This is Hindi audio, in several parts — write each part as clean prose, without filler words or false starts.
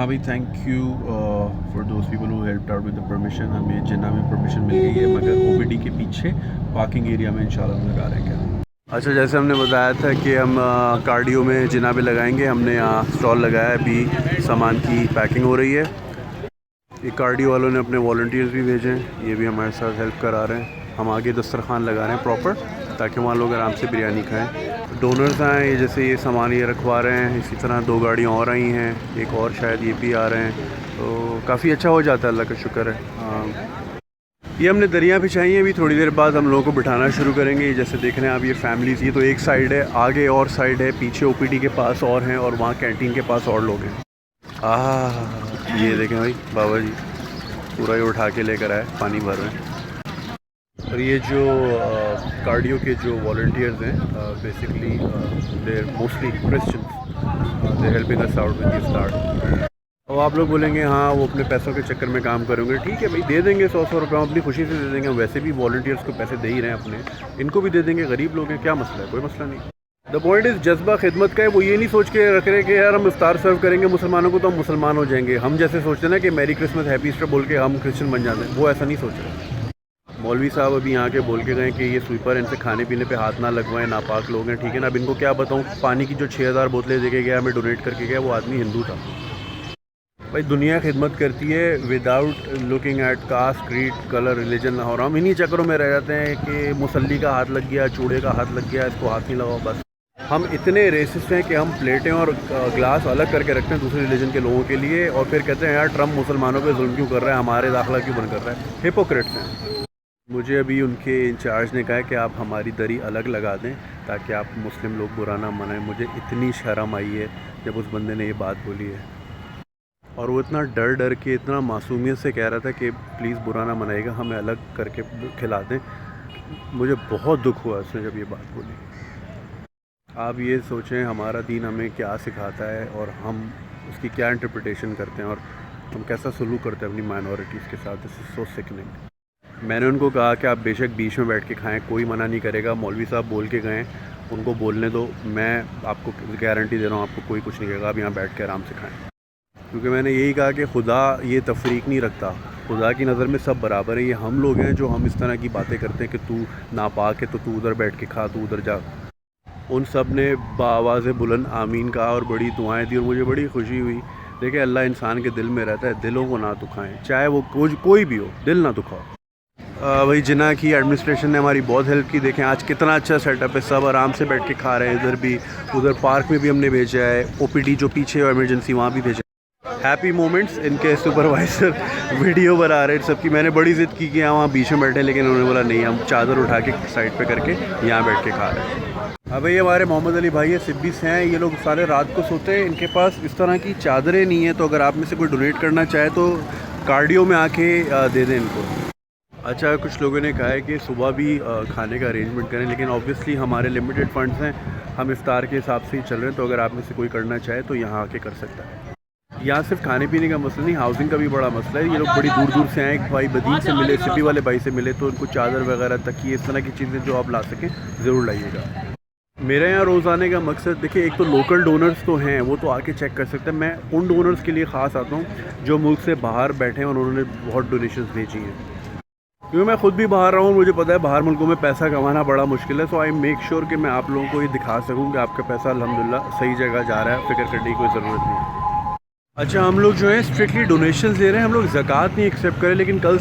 हाँ भाई, thank you for those people who helped out with the permission. हमें जिन्ना में परमिशन मिल गई है, मगर ओपीडी के पीछे पार्किंग एरिया में इंशाल्लाह लगा रहे हैं। अच्छा, जैसे हमने बताया था कि हम कार्डियो में जिना पे लगाएंगे, हमने यहाँ स्टॉल लगाया है, अभी सामान की पैकिंग हो रही है। ये कार्डियो वालों ने अपने वॉल्टियर्स भी भेजे हैं, ये भी हमारे साथ हेल्प करा रहे हैं। हम आगे दस्तरखान लगा रहे हैं प्रॉपर, ताकि वहाँ लोग आराम से बिरयानी खाएं। डोनर्स आए, ये जैसे ये सामान ये रखवा रहे हैं, इसी तरह 2 गाड़ियाँ और आई हैं, एक और शायद ये भी आ रहे हैं, तो काफ़ी अच्छा हो जाता है, अल्लाह का शुक्र है। ये हमने दरिया बिछाई हैं, अभी थोड़ी देर बाद हम लोगों को बिठाना शुरू करेंगे। ये जैसे देख रहे हैं आप, ये फैमिलीज़, ये तो एक साइड है, आगे और साइड है, पीछे ओपीडी के पास और हैं, और वहाँ कैंटीन के पास और लोग हैं। ये देखें भाई, बाबा जी पूरा ही उठा के लेकर आए, पानी भर रहे हैं। और ये जो कार्डियो के जो वॉलंटियर्स हैं, basically they mostly Christians, they helping us out with this start. अब आप लोग बोलेंगे हाँ वो अपने पैसों के चक्कर में काम करेंगे, ठीक है भाई, दे देंगे 100 रुपये, हम अपनी खुशी से दे देंगे। हम वैसे भी वॉलंटियर्स को पैसे दे ही रहे हैं अपने, इनको भी दे देंगे, गरीब लोग हैं, क्या मसला है, कोई मसला नहीं। द पॉइंट इज़ जज्बा खिदमत का है। वो ये नहीं सोच के रख रहे कि यार हम इफ्तार सर्व करेंगे मुसलमानों को तो हम मुसलमान हो जाएंगे। हम जैसे सोचते हैं ना कि मैरी क्रिसमस हैप्पी ईस्टर बोल के हम क्रिश्चियन बन जाते हैं, वो ऐसा नहीं सोच रहे। मौलवी साहब अभी यहाँ के बोल के गए कि ये स्वीपर इनसे खाने पीने पे हाथ ना लगवाएं, नापाक लोग हैं, ठीक है ना। अब इनको क्या बताऊँ, पानी की जो 6000 बोतलें दे के गया, हमें डोनेट करके गया, वो आदमी हिंदू था। भाई दुनिया खिदमत करती है without looking at caste, creed, colour, religion. और हम इन्हीं चक्करों में रह जाते हैं कि मुसल्ली का हाथ लग गया, चूड़े का हाथ लग गया, इसको हाथ नहीं लगाओ। बस हम इतने रेसिस्ट हैं कि हम प्लेटें और ग्लास अलग करके रखते हैं दूसरे रिलीजन के लोगों के लिए, और फिर कहते हैं यार ट्रम्प मुसलमानों पे जुल्म क्यों कर रहा है, हमारे दाखिला क्यों बंद कर रहा है। हिपोक्रेट्स हैं। मुझे अभी उनके इंचार्ज ने कहा है कि आप हमारी दरी अलग लगा दें ताकि आप मुस्लिम लोग बुरा ना मनाएं। मुझे इतनी शर्म आई है जब उस बंदे ने ये बात बोली है, और वो इतना डर डर के, इतना मासूमियत से कह रहा था कि प्लीज़ बुरा ना मनाएगा, हमें अलग करके खिला दें। मुझे बहुत दुख हुआ उसने जब ये बात बोली। आप ये सोचें हमारा दीन हमें क्या सिखाता है और हम उसकी क्या इंटरप्रिटेशन करते हैं, और हम कैसा सलूक करते हैं अपनी माइनॉरिटीज़ के साथ। This is so sickening. मैंने उनको कहा कि आप बेशक बीच में बैठ के खाएं, कोई मना नहीं करेगा। मौलवी साहब बोल के गए, उनको बोलने दो, मैं आपको गारंटी दे रहा हूँ आपको कोई कुछ नहीं कहेगा, आप यहाँ बैठ के आराम से खाएँ। क्योंकि मैंने यही कहा कि खुदा ये तफरीक नहीं रखता, खुदा की नज़र में सब बराबर है। ये हम लोग हैं जो हम इस तरह की बातें करते हैं कि तू नापाक है तो तू उधर बैठ के खा, तू उधर जा। उन सब ने बाआवाज़ बुलंद आमीन कहा और बड़ी दुआएं दी, और मुझे बड़ी खुशी हुई। देखिए अल्लाह इंसान के दिल में रहता है, दिलों को ना दुखाएं, चाहे वो कोई भी हो, दिल ना दुखाओ। भाई जिना की एडमिनिस्ट्रेशन ने हमारी बहुत हेल्प की। देखें आज कितना अच्छा सेटअप है, सब आराम से बैठ के खा रहे हैं। इधर भी, उधर पार्क में भी हमने भेजा है, ओपीडी जो पीछे है इमरजेंसी, वहाँ भी भेजा। Happy moments. इनके सुपरवाइज़र वीडियो बना रहे हैं सबकी। मैंने बड़ी ज़िद की कि वहाँ बीच में बैठे, लेकिन उन्होंने बोला नहीं, हम चादर उठा के साइड पे करके यहाँ बैठ के खा रहे हैं। अब ये हमारे मोहम्मद अली भाई है, सिब्बी से हैं, ये लोग सारे रात को सोते हैं, इनके पास इस तरह की चादरें नहीं है। तो अगर आप में से कोई डोनेट करना चाहे तो कार्डियो में आके दे दें इनको। अच्छा, कुछ लोगों ने कहा है कि सुबह भी खाने का अरेंजमेंट करें, लेकिन ऑब्वियसली हमारे लिमिटेड फंड्स हैं, हम इफ्तार के हिसाब से ही चल रहे हैं। तो अगर आप में से कोई करना चाहे तो यहाँ आके कर सकता है। यहाँ सिर्फ खाने पीने का मसला नहीं, हाउसिंग का भी बड़ा मसला है। ये लोग बड़ी दूर दूर से आए, एक भाई बदीन से मिले, सिपी वाले भाई से मिले, तो उनको चादर वगैरह तकिए, इस तरह की चीज़ें जो आप ला सकें ज़रूर लाइएगा। मेरे यहाँ रोज़ आने का मकसद, देखिए एक तो लोकल डोनर्स तो हैं, वो तो आके चेक कर सकते हैं। मैं उन डोनर्स के लिए ख़ास आता हूँ जो मुल्क से बाहर बैठे हैं और उन्होंने बहुत डोनेशंस भेजी हैं। क्योंकि मैं ख़ुद भी बाहर रहा हूँ, मुझे पता है बाहर मुल्कों में पैसा कमाना बड़ा मुश्किल है। सो आई मेक श्योर कि मैं आप लोगों को ये दिखा सकूँ कि आपका पैसा अल्हम्दुलिल्लाह सही जगह जा रहा है, फ़िक्र करने की कोई ज़रूरत नहीं। अच्छा, हम लोग जो है स्ट्रिक्टली डोनेशंस दे रहे हैं, हम लोग ज़कात नहीं एक्सेप्ट करें। लेकिन कल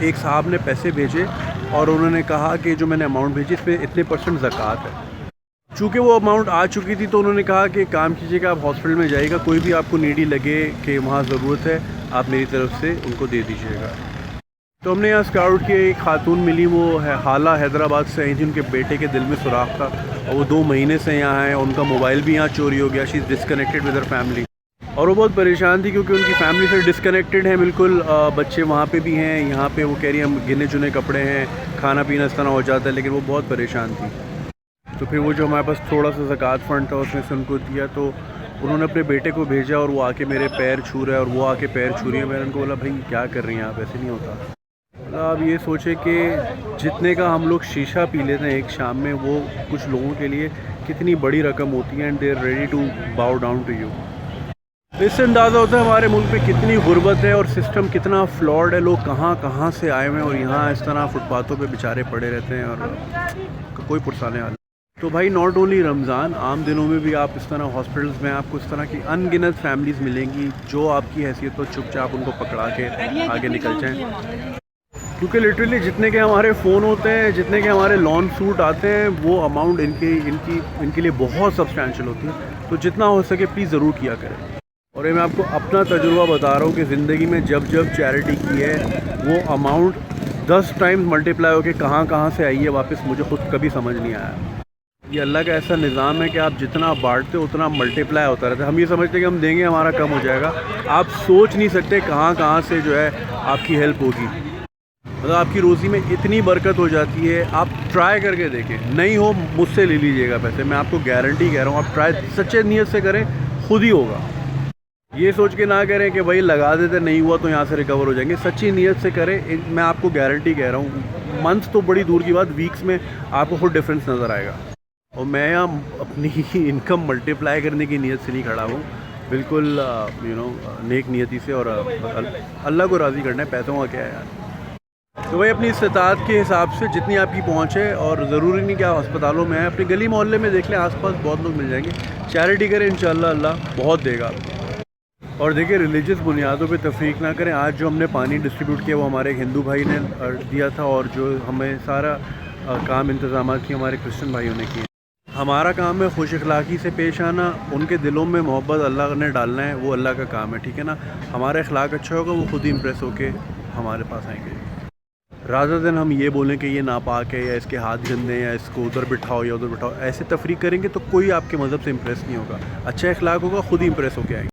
एक साहब ने पैसे भेजे और उन्होंने कहा कि जो मैंने अमाउंट भेजी इस पर इतने % ज़कात है। चूँकि वो अमाउंट आ चुकी थी तो उन्होंने कहा कि काम कीजिएगा, आप हॉस्पिटल में जाइएगा, कोई भी आपको नीडी लगे कि वहाँ ज़रूरत है, आप मेरी तरफ से उनको दे दीजिएगा। तो हमने यहाँ स्काउट की एक खातून मिली, वो है हाला हैदराबाद से आई थी, उनके बेटे के दिल में सुराख था और वो 2 महीने से यहाँ है। उनका मोबाइल भी यहाँ चोरी हो गया, she is disconnected with her family, और वो बहुत परेशान थी क्योंकि उनकी फैमिली से डिसकनेक्टेड है बिल्कुल। बच्चे वहाँ पे भी हैं, यहाँ पे वो कह रही है हम गिने चुने कपड़े हैं, खाना पीना इस तरह हो जाता है, लेकिन वो बहुत परेशान थी। तो फिर वो जो हमारे पास थोड़ा सा ज़कात फ़ंड था उसमें से उनको दिया, तो उन्होंने अपने बेटे को भेजा और वो आके मेरे पैर छू रहा है और वो आके पैर छू रही है। मैंने उनको बोला भाई क्या कर रही हैं आप, ऐसे नहीं होता। मतलब आप ये सोचें कि जितने का हम लोग शीशा पी लेते हैं एक शाम में, वो कुछ लोगों के लिए कितनी बड़ी रकम होती है, and they are ready to bow down to you. इससे अंदाज़ा होता है हमारे मुल्क में कितनी गुर्बत है और सिस्टम कितना फ्लॉड है। लोग कहाँ कहाँ से आए हुए हैं और यहाँ इस तरह फुटपाथों पे बेचारे पड़े रहते हैं और कोई पुरसाने हाल। तो भाई नॉट ओनली रमज़ान, आम दिनों में भी आप इस तरह हॉस्पिटल्स में आपको इस तरह की अनगिनत फैमिलीज़ मिलेंगी जो आपकी हैसियत तो चुपचाप उनको पकड़ा के आगे निकल जाएँ। क्योंकि लिटरली जितने के हमारे फ़ोन होते हैं, जितने के हमारे लॉन सूट आते हैं, वो अमाउंट इनके लिए बहुत सब्सटैंशियल होती है। तो जितना हो सके प्लीज़ ज़रूर किया करें। और ये मैं आपको अपना तजुर्बा बता रहा हूँ कि ज़िंदगी में जब जब चैरिटी की है वो अमाउंट 10 टाइम्स मल्टीप्लाई होकर कहाँ से आई है वापस मुझे खुद कभी समझ नहीं आया। ये अल्लाह का ऐसा निज़ाम है कि आप जितना बांटते हो उतना मल्टीप्लाई होता रहता है। हम ये समझते हैं कि हम देंगे हमारा कम हो जाएगा। आप सोच नहीं सकते कहाँ से जो है आपकी हेल्प होगी। मतलब आपकी रोज़ी में इतनी बरकत हो जाती है। आप ट्राई करके देखें, नहीं हो मुझसे ले लीजिएगा पैसे, मैं आपको गारंटी कह रहा हूँ। आप ट्राई सच्चे नीयत से करें, खुद ही होगा। ये सोच के ना करें कि भाई लगा देते नहीं हुआ तो यहाँ से रिकवर हो जाएंगे। सच्ची नीयत से करें, मैं आपको गारंटी कह रहा हूँ। मंथ तो बड़ी दूर की बात, वीक्स में आपको खुद डिफरेंस नज़र आएगा। और मैं यहाँ अपनी इनकम मल्टीप्लाई करने की नीयत से नहीं खड़ा हूँ, बिल्कुल नेक नियति से। और अल्लाह को राज़ी करना है, पैसों का क्या है यार। तो भाई अपनी इस्तात के हिसाब से जितनी आपकी पहुँच है, और ज़रूरी नहीं कि आप अस्पतालों में आए, अपने गली मोहल्ले में देख लें, आसपास बहुत लोग मिल जाएंगे। चैरिटी करें, इंशाल्लाह अल्लाह बहुत देगा आपको। और देखिए रिलीजियस बुनियादों पे तफरीक ना करें। आज जो हमने पानी डिस्ट्रीब्यूट किया वो हमारे एक हिंदू भाई ने दिया था, और जो हमें सारा काम इंतज़ाम की हमारे क्रिश्चियन भाइयों ने किए। हमारा काम है खुश अखलाक़ी से पेश आना, उनके दिलों में मोहब्बत अल्लाह ने डालना है, वो अल्लाह का काम है, ठीक है ना। हमारा अखलाक अच्छा होगा, वो खुद ही इम्प्रेस होके हमारे पास आएंगे। रादर दिन हम ये बोलें कि ये नापाक है या इसके हाथ गंदे हैं या इसको उधर बिठाओ या उधर बिठाओ, ऐसे तफरीक करेंगे तो कोई आपके मज़हब से इम्प्रेस नहीं होगा। अच्छा अखलाक होगा, खुद ही इम्प्रेस होके आएंगे।